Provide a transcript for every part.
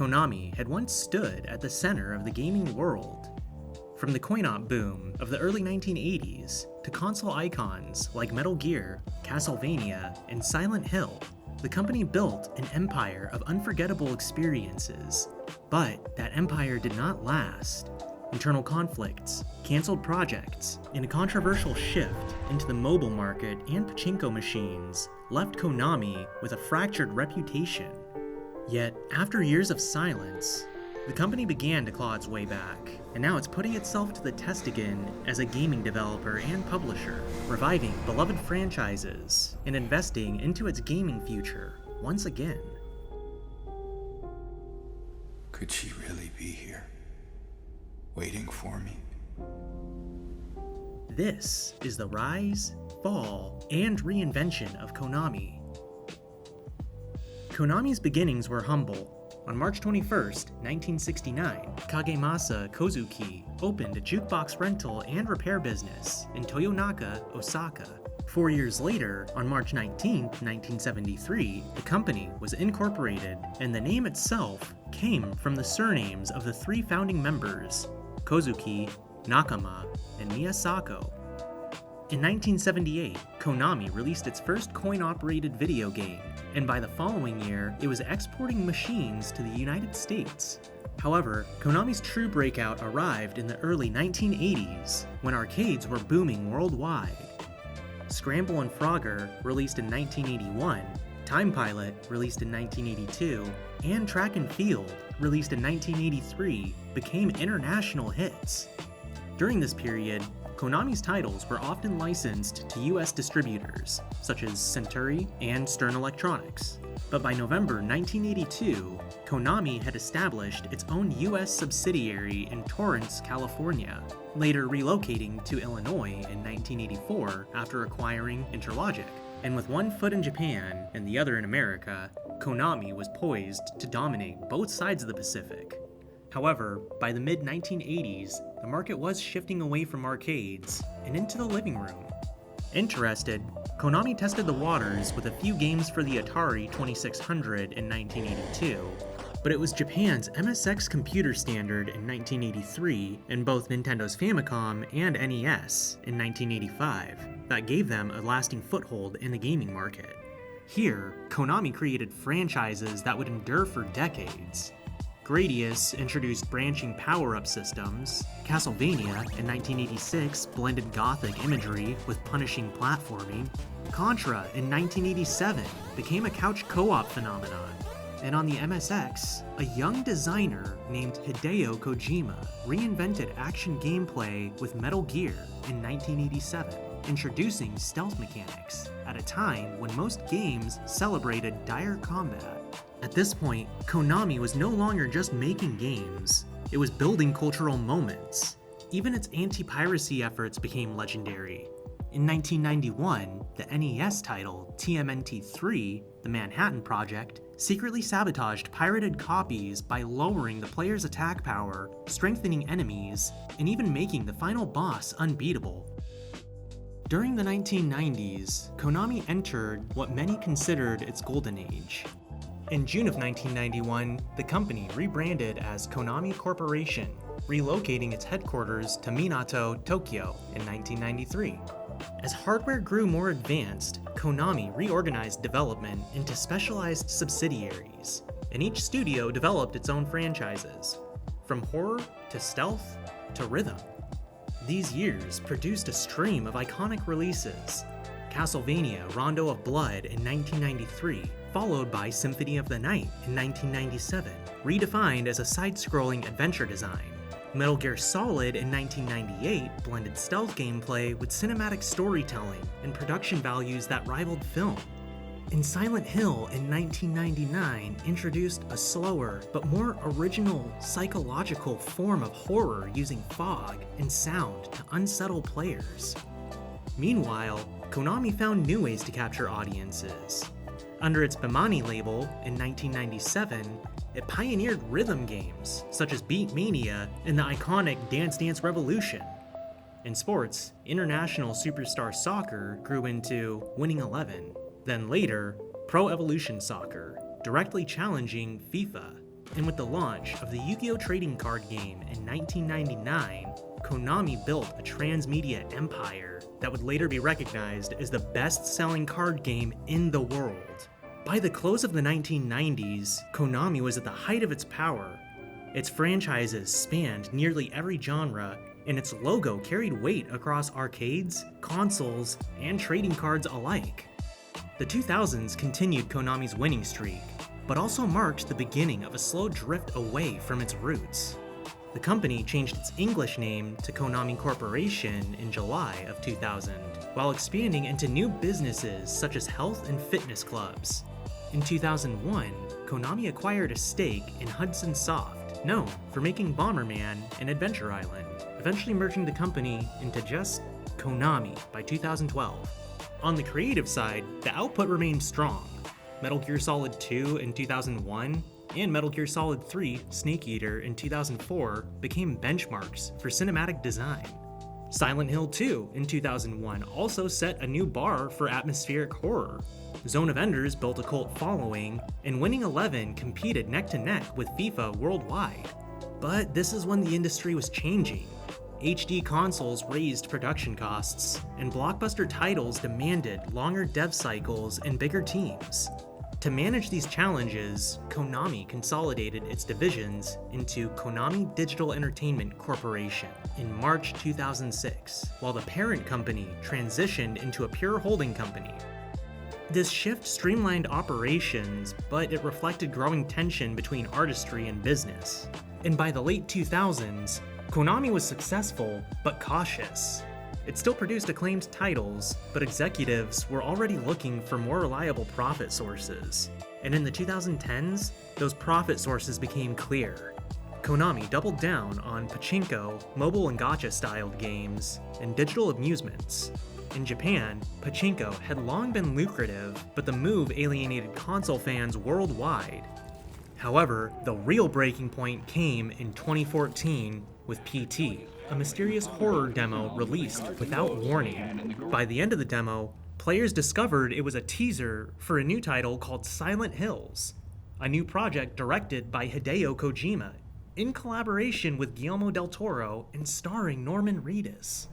Konami had once stood at the center of the gaming world. From the coin-op boom of the early 1980s to console icons like Metal Gear, Castlevania, and Silent Hill, the company built an empire of unforgettable experiences. But that empire did not last. Internal conflicts, canceled projects, and a controversial shift into the mobile market and pachinko machines left Konami with a fractured reputation. Yet, after years of silence, the company began to claw its way back, and now it's putting itself to the test again as a gaming developer and publisher, reviving beloved franchises and investing into its gaming future once again. Could she really be here, waiting for me? This is the rise, fall, and reinvention of Konami. Konami's beginnings were humble. On March 21st, 1969, Kagemasa Kozuki opened a jukebox rental and repair business in Toyonaka, Osaka. 4 years later, on March 19, 1973, the company was incorporated, and the name itself came from the surnames of the three founding members, Kozuki, Nakama, and Miyasako. In 1978, Konami released its first coin-operated video game, and by the following year, it was exporting machines to the United States. However, Konami's true breakout arrived in the early 1980s, when arcades were booming worldwide. Scramble and Frogger, released in 1981, Time Pilot, released in 1982, and Track and Field, released in 1983, became international hits. During this period, Konami's titles were often licensed to US distributors, such as Century and Stern Electronics. But by November 1982, Konami had established its own US subsidiary in Torrance, California, later relocating to Illinois in 1984 after acquiring Interlogic. And with one foot in Japan and the other in America, Konami was poised to dominate both sides of the Pacific. However, by the mid-1980s, the market was shifting away from arcades and into the living room. Interested, Konami tested the waters with a few games for the Atari 2600 in 1982, but it was Japan's MSX computer standard in 1983 and both Nintendo's Famicom and NES in 1985 that gave them a lasting foothold in the gaming market. Here, Konami created franchises that would endure for decades. Gradius introduced branching power-up systems, Castlevania in 1986 blended gothic imagery with punishing platforming, Contra in 1987 became a couch co-op phenomenon, and on the MSX, a young designer named Hideo Kojima reinvented action gameplay with Metal Gear in 1987, introducing stealth mechanics at a time when most games celebrated dire combat. At this point, Konami was no longer just making games, it was building cultural moments. Even its anti-piracy efforts became legendary. In 1991, the NES title TMNT3, The Manhattan Project, secretly sabotaged pirated copies by lowering the player's attack power, strengthening enemies, and even making the final boss unbeatable. During the 1990s, Konami entered what many considered its golden age. In June of 1991, the company rebranded as Konami Corporation, relocating its headquarters to Minato, Tokyo in 1993. As hardware grew more advanced, Konami reorganized development into specialized subsidiaries, and each studio developed its own franchises, from horror to stealth to rhythm. These years produced a stream of iconic releases. Castlevania Rondo of Blood in 1993, followed by Symphony of the Night in 1997, redefined as a side-scrolling adventure design. Metal Gear Solid in 1998 blended stealth gameplay with cinematic storytelling and production values that rivaled film. And Silent Hill in 1999 introduced a slower but more original psychological form of horror using fog and sound to unsettle players. Meanwhile, Konami found new ways to capture audiences. Under its Bemani label in 1997, it pioneered rhythm games such as Beat Mania and the iconic Dance Dance Revolution. In sports, International Superstar Soccer grew into Winning 11, then later, Pro Evolution Soccer, directly challenging FIFA. And with the launch of the Yu-Gi-Oh! Trading card game in 1999, Konami built a transmedia empire that would later be recognized as the best-selling card game in the world. By the close of the 1990s, Konami was at the height of its power. Its franchises spanned nearly every genre, and its logo carried weight across arcades, consoles, and trading cards alike. The 2000s continued Konami's winning streak, but also marked the beginning of a slow drift away from its roots. The company changed its English name to Konami Corporation in July of 2000, while expanding into new businesses such as health and fitness clubs. In 2001, Konami acquired a stake in Hudson Soft, known for making Bomberman and Adventure Island, eventually merging the company into just Konami by 2012. On the creative side, the output remained strong. Metal Gear Solid 2 in 2001 and Metal Gear Solid 3 Snake Eater in 2004 became benchmarks for cinematic design. Silent Hill 2 in 2001 also set a new bar for atmospheric horror. Zone of Enders built a cult following, and Winning Eleven competed neck-to-neck with FIFA worldwide. But this is when the industry was changing. HD consoles raised production costs, and blockbuster titles demanded longer dev cycles and bigger teams. To manage these challenges, Konami consolidated its divisions into Konami Digital Entertainment Corporation in March 2006, while the parent company transitioned into a pure holding company. This shift streamlined operations, but it reflected growing tension between artistry and business. And by the late 2000s, Konami was successful, but cautious. It still produced acclaimed titles, but executives were already looking for more reliable profit sources. And in the 2010s, those profit sources became clear. Konami doubled down on pachinko, mobile and gacha-styled games, and digital amusements. In Japan, pachinko had long been lucrative, but the move alienated console fans worldwide. However, the real breaking point came in 2014 with PT, a mysterious horror demo released without warning. By the end of the demo, players discovered it was a teaser for a new title called Silent Hills, a new project directed by Hideo Kojima, in collaboration with Guillermo del Toro and starring Norman Reedus.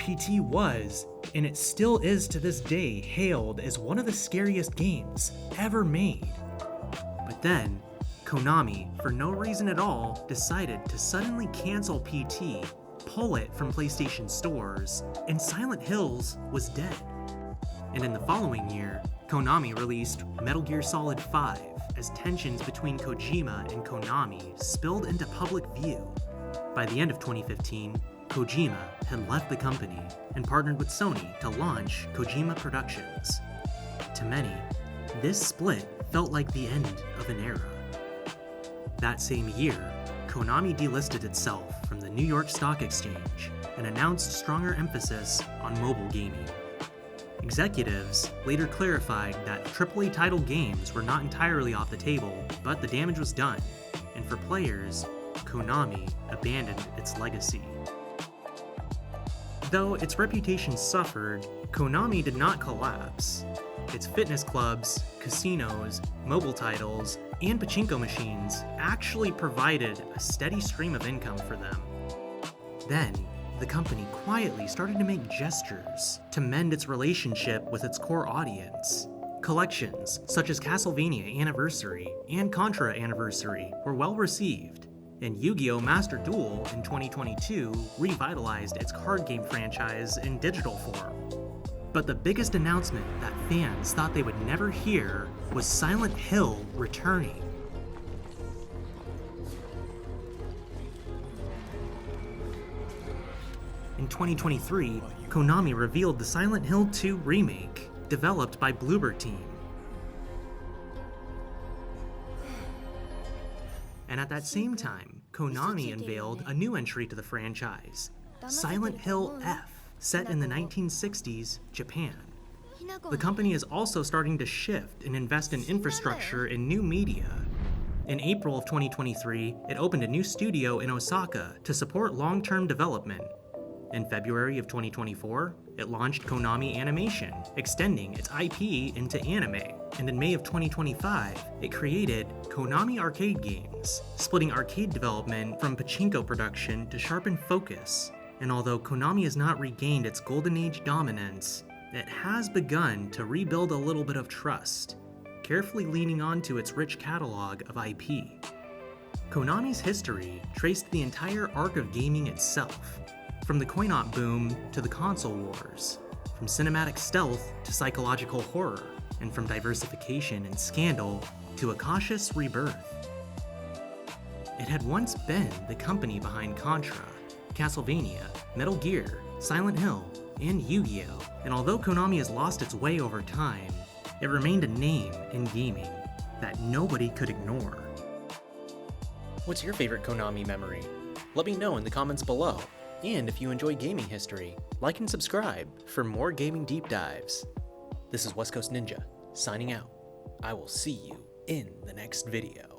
PT was, and it still is to this day, hailed as one of the scariest games ever made. But then, Konami, for no reason at all, decided to suddenly cancel PT, pull it from PlayStation stores, and Silent Hills was dead. And in the following year, Konami released Metal Gear Solid 5 as tensions between Kojima and Konami spilled into public view. By the end of 2015, Kojima had left the company and partnered with Sony to launch Kojima Productions. To many, this split felt like the end of an era. That same year, Konami delisted itself from the New York Stock Exchange and announced stronger emphasis on mobile gaming. Executives later clarified that AAA title games were not entirely off the table, but the damage was done, and for players, Konami abandoned its legacy. Though its reputation suffered, Konami did not collapse. Its fitness clubs, casinos, mobile titles, and pachinko machines actually provided a steady stream of income for them. Then, the company quietly started to make gestures to mend its relationship with its core audience. Collections such as Castlevania Anniversary and Contra Anniversary were well received, And Yu-Gi-Oh! Master Duel in 2022 revitalized its card game franchise in digital form. But the biggest announcement that fans thought they would never hear was Silent Hill returning. In 2023, Konami revealed the Silent Hill 2 remake, developed by Bloober Team. And at that same time, Konami unveiled a new entry to the franchise, Silent Hill F, set in the 1960s Japan. The company is also starting to shift and invest in infrastructure and new media. In April of 2023, it opened a new studio in Osaka to support long-term development. In February of 2024, it launched Konami Animation, extending its IP into anime. And in May of 2025, it created Konami Arcade Games, splitting arcade development from pachinko production to sharpen focus. And although Konami has not regained its golden age dominance, it has begun to rebuild a little bit of trust, carefully leaning onto its rich catalog of IP. Konami's history traced the entire arc of gaming itself, from the coin-op boom to the console wars, from cinematic stealth to psychological horror, and from diversification and scandal to a cautious rebirth. It had once been the company behind Contra, Castlevania, Metal Gear, Silent Hill, and Yu-Gi-Oh! And although Konami has lost its way over time, it remained a name in gaming that nobody could ignore. What's your favorite Konami memory? Let me know in the comments below. And if you enjoy gaming history, like and subscribe for more gaming deep dives. This is West Coast Ninja, signing out. I will see you in the next video.